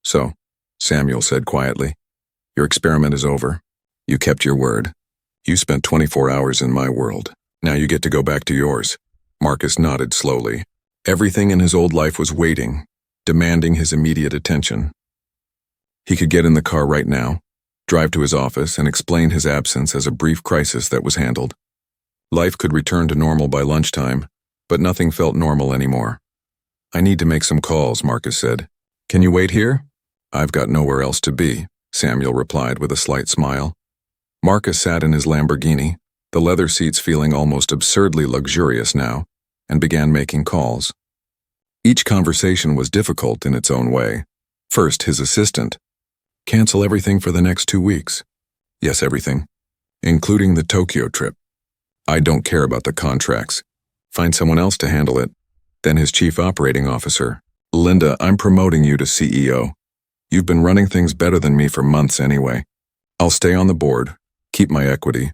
"So," Samuel said quietly, "your experiment is over. You kept your word. You spent 24 hours in my world. Now you get to go back to yours." Marcus nodded slowly. Everything in his old life was waiting, demanding his immediate attention. He could get in the car right now, drive to his office, and explain his absence as a brief crisis that was handled. Life could return to normal by lunchtime, but nothing felt normal anymore. "I need to make some calls," Marcus said. "Can you wait here?" "I've got nowhere else to be," Samuel replied with a slight smile. Marcus sat in his Lamborghini, the leather seats feeling almost absurdly luxurious now, and began making calls. Each conversation was difficult in its own way. First, his assistant. "Cancel everything for the next 2 weeks." "Yes, everything. Including the Tokyo trip." "I don't care about the contracts. Find someone else to handle it." Then his chief operating officer. "Linda, I'm promoting you to CEO. You've been running things better than me for months anyway. I'll stay on the board, keep my equity,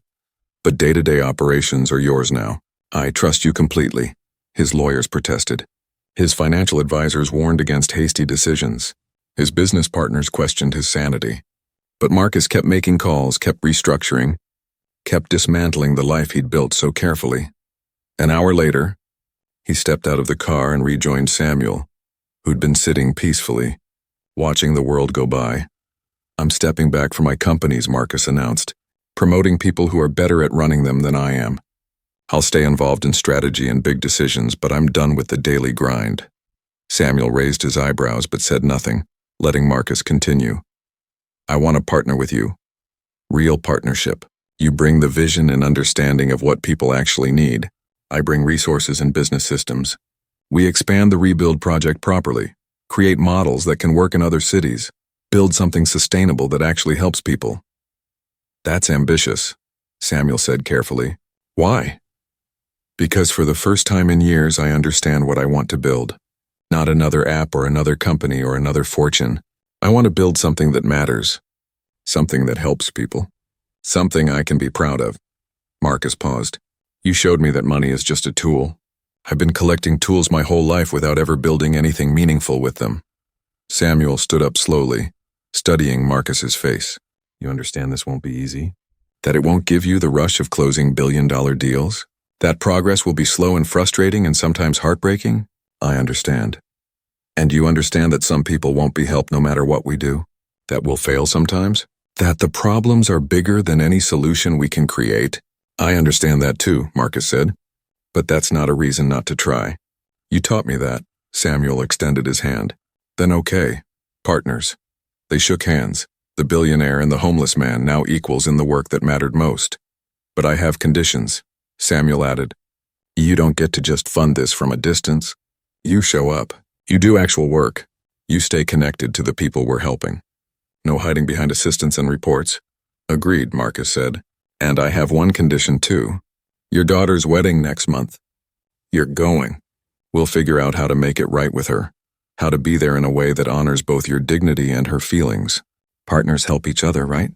but day-to-day operations are yours now. I trust you completely." His lawyers protested. His financial advisors warned against hasty decisions. His business partners questioned his sanity. But Marcus kept making calls, kept restructuring, kept dismantling the life he'd built so carefully. An hour later, he stepped out of the car and rejoined Samuel, who'd been sitting peacefully, watching the world go by. "I'm stepping back from my companies," Marcus announced, "promoting people who are better at running them than I am. I'll stay involved in strategy and big decisions, but I'm done with the daily grind." Samuel raised his eyebrows but said nothing, letting Marcus continue. "I want to partner with you. Real partnership. You bring the vision and understanding of what people actually need. I bring resources and business systems. We expand the rebuild project properly, create models that can work in other cities, build something sustainable that actually helps people. That's ambitious, Samuel said carefully. Why? Because for the first time in years I understand what I want to build. Not another app or another company or another fortune. I want to build something that matters. Something that helps people. Something I can be proud of. Marcus paused. You showed me that money is just a tool. I've been collecting tools my whole life without ever building anything meaningful with them. Samuel stood up slowly, studying Marcus's face. You understand this won't be easy? That it won't give you the rush of closing billion-dollar deals? That progress will be slow and frustrating and sometimes heartbreaking? I understand. And you understand that some people won't be helped no matter what we do? That we'll fail sometimes? That the problems are bigger than any solution we can create? I understand that too, Marcus said. But that's not a reason not to try. You taught me that. Samuel extended his hand. Then okay, partners. They shook hands. The billionaire and the homeless man now equals in the work that mattered most. But I have conditions, Samuel added. You don't get to just fund this from a distance. You show up. You do actual work. You stay connected to the people we're helping. No hiding behind assistants and reports. Agreed, Marcus said. And I have one condition too. Your daughter's wedding next month. You're going. We'll figure out how to make it right with her. How to be there in a way that honors both your dignity and her feelings. Partners help each other, right?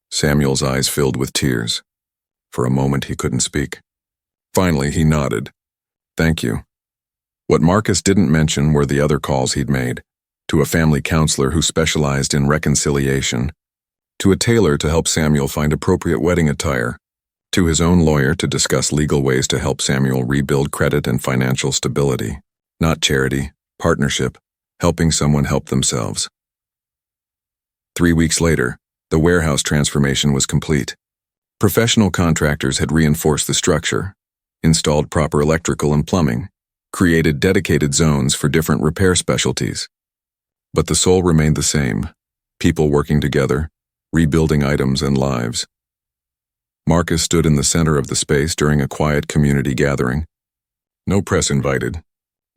Samuel's eyes filled with tears. For a moment he couldn't speak. Finally he nodded. Thank you. What Marcus didn't mention were the other calls he'd made. To a family counselor who specialized in reconciliation. To a tailor to help Samuel find appropriate wedding attire. To his own lawyer to discuss legal ways to help Samuel rebuild credit and financial stability. Not charity, partnership, helping someone help themselves. 3 weeks later, the warehouse transformation was complete. Professional contractors had reinforced the structure, installed proper electrical and plumbing, created dedicated zones for different repair specialties. But the soul remained the same, people working together, rebuilding items and lives. Marcus stood in the center of the space during a quiet community gathering. No press invited,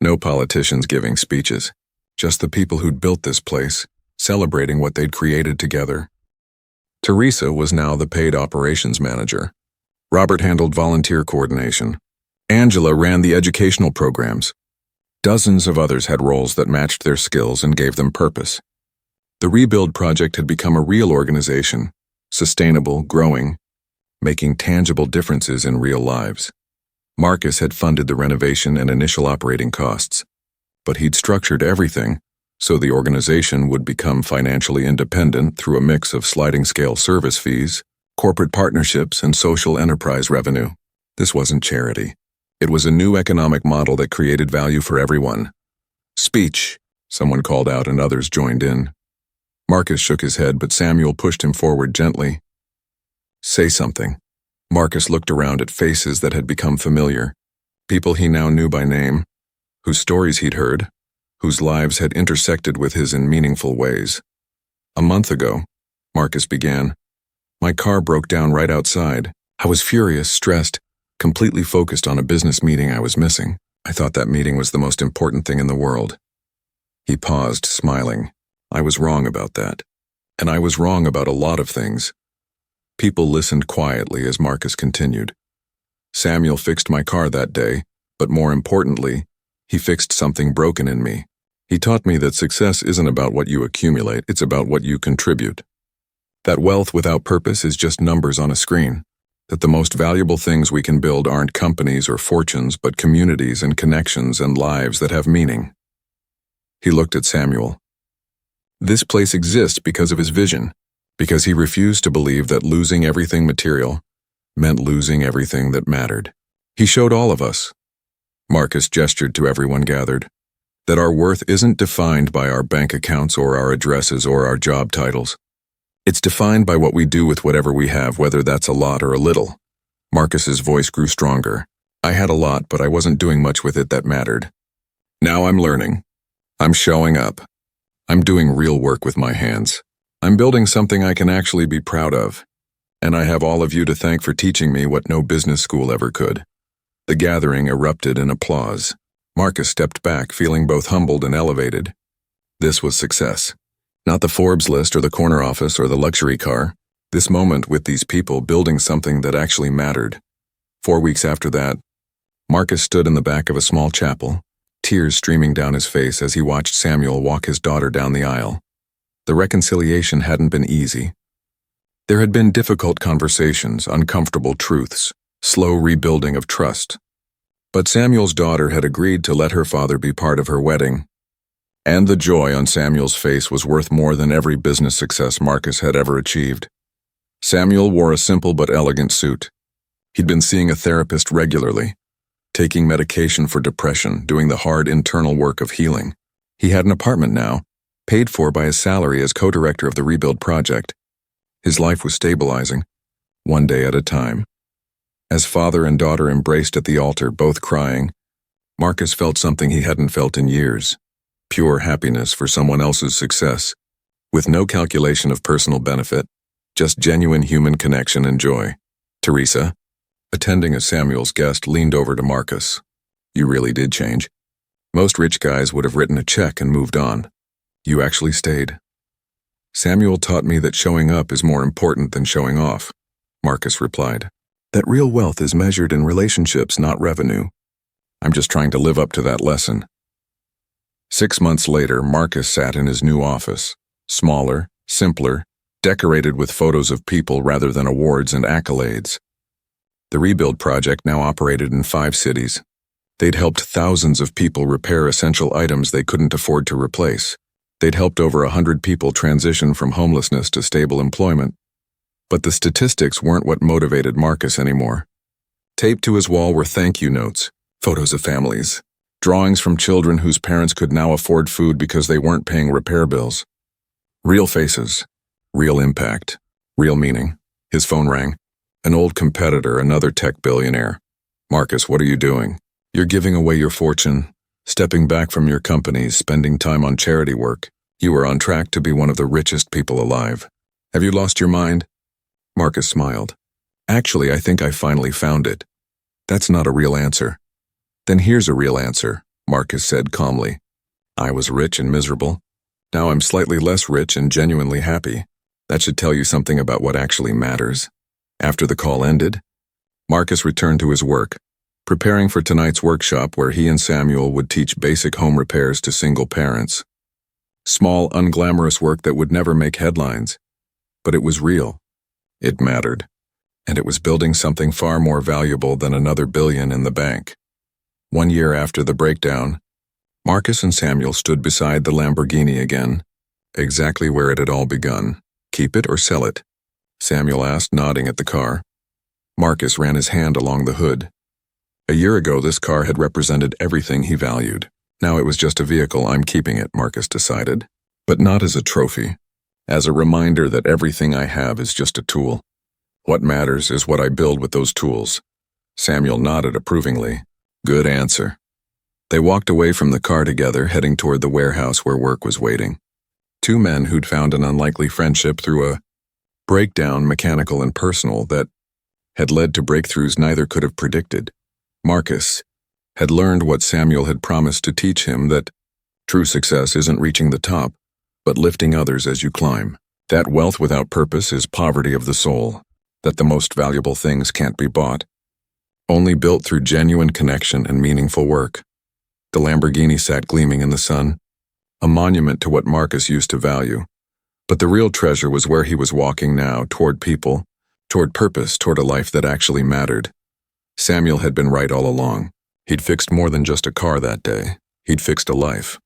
no politicians giving speeches, just the people who'd built this place, celebrating what they'd created together. Teresa was now the paid operations manager. Robert handled volunteer coordination. Angela ran the educational programs. Dozens of others had roles that matched their skills and gave them purpose. The rebuild project had become a real organization, sustainable, growing, making tangible differences in real lives. Marcus had funded the renovation and initial operating costs, but he'd structured everything so the organization would become financially independent through a mix of sliding-scale service fees, corporate partnerships, and social enterprise revenue. This wasn't charity. It was a new economic model that created value for everyone. Speech, someone called out and others joined in. Marcus shook his head, but Samuel pushed him forward gently. Say something. Marcus looked around at faces that had become familiar, people he now knew by name, whose stories he'd heard, whose lives had intersected with his in meaningful ways. A month ago, Marcus began, my car broke down right outside. I was furious, stressed, completely focused on a business meeting I was missing. I thought that meeting was the most important thing in the world. He paused, smiling. I was wrong about that. And I was wrong about a lot of things. People listened quietly as Marcus continued. Samuel fixed my car that day, but more importantly, he fixed something broken in me. He taught me that success isn't about what you accumulate, it's about what you contribute. That wealth without purpose is just numbers on a screen. That the most valuable things we can build aren't companies or fortunes, but communities and connections and lives that have meaning. He looked at Samuel. This place exists because of his vision, because he refused to believe that losing everything material meant losing everything that mattered. He showed all of us, Marcus gestured to everyone gathered, that our worth isn't defined by our bank accounts or our addresses or our job titles. It's defined by what we do with whatever we have, whether that's a lot or a little. Marcus's voice grew stronger. I had a lot, but I wasn't doing much with it that mattered. Now I'm learning. I'm showing up. I'm doing real work with my hands. I'm building something I can actually be proud of. And I have all of you to thank for teaching me what no business school ever could. The gathering erupted in applause. Marcus stepped back, feeling both humbled and elevated. This was success. Not the Forbes list or the corner office or the luxury car. This moment with these people building something that actually mattered. 4 weeks after that, Marcus stood in the back of a small chapel, tears streaming down his face as he watched Samuel walk his daughter down the aisle. The reconciliation hadn't been easy. There had been difficult conversations, uncomfortable truths, slow rebuilding of trust. But Samuel's daughter had agreed to let her father be part of her wedding. And the joy on Samuel's face was worth more than every business success Marcus had ever achieved. Samuel wore a simple but elegant suit. He'd been seeing a therapist regularly, taking medication for depression, doing the hard internal work of healing. He had an apartment now, paid for by his salary as co-director of the rebuild project. His life was stabilizing, one day at a time. As father and daughter embraced at the altar, both crying, Marcus felt something he hadn't felt in years. Pure happiness for someone else's success, with no calculation of personal benefit, just genuine human connection and joy. Teresa, attending as Samuel's guest, leaned over to Marcus. You really did change. Most rich guys would have written a check and moved on. You actually stayed. Samuel taught me that showing up is more important than showing off, Marcus replied. That real wealth is measured in relationships, not revenue. I'm just trying to live up to that lesson. 6 months later, Marcus sat in his new office, smaller, simpler, decorated with photos of people rather than awards and accolades. The rebuild project now operated in 5 cities. They'd helped thousands of people repair essential items they couldn't afford to replace. They'd helped over 100 people transition from homelessness to stable employment. But the statistics weren't what motivated Marcus anymore. Taped to his wall were thank you notes, photos of families, drawings from children whose parents could now afford food because they weren't paying repair bills. Real faces, real impact, real meaning. His phone rang. An old competitor, another tech billionaire. Marcus, what are you doing? You're giving away your fortune, stepping back from your companies, spending time on charity work. You are on track to be one of the richest people alive. Have you lost your mind? Marcus smiled. Actually, I think I finally found it. That's not a real answer. Then here's a real answer, Marcus said calmly. I was rich and miserable. Now I'm slightly less rich and genuinely happy. That should tell you something about what actually matters. After the call ended, Marcus returned to his work, preparing for tonight's workshop where he and Samuel would teach basic home repairs to single parents. Small, unglamorous work that would never make headlines. But it was real. It mattered. And it was building something far more valuable than another billion in the bank. 1 year after the breakdown, Marcus and Samuel stood beside the Lamborghini again, exactly where it had all begun. Keep it or sell it? Samuel asked, nodding at the car. Marcus ran his hand along the hood. A year ago, this car had represented everything he valued. Now it was just a vehicle. I'm keeping it, Marcus decided. But not as a trophy. As a reminder that everything I have is just a tool. What matters is what I build with those tools. Samuel nodded approvingly. Good answer. They walked away from the car together, heading toward the warehouse where work was waiting. 2 men who'd found an unlikely friendship through a breakdown, mechanical and personal, that had led to breakthroughs neither could have predicted. Marcus had learned what Samuel had promised to teach him, that true success isn't reaching the top, but lifting others as you climb. That wealth without purpose is poverty of the soul. That the most valuable things can't be bought, only built through genuine connection and meaningful work. The Lamborghini sat gleaming in the sun, a monument to what Marcus used to value. But the real treasure was where he was walking now, toward people, toward purpose, toward a life that actually mattered. Samuel had been right all along. He'd fixed more than just a car that day. He'd fixed a life.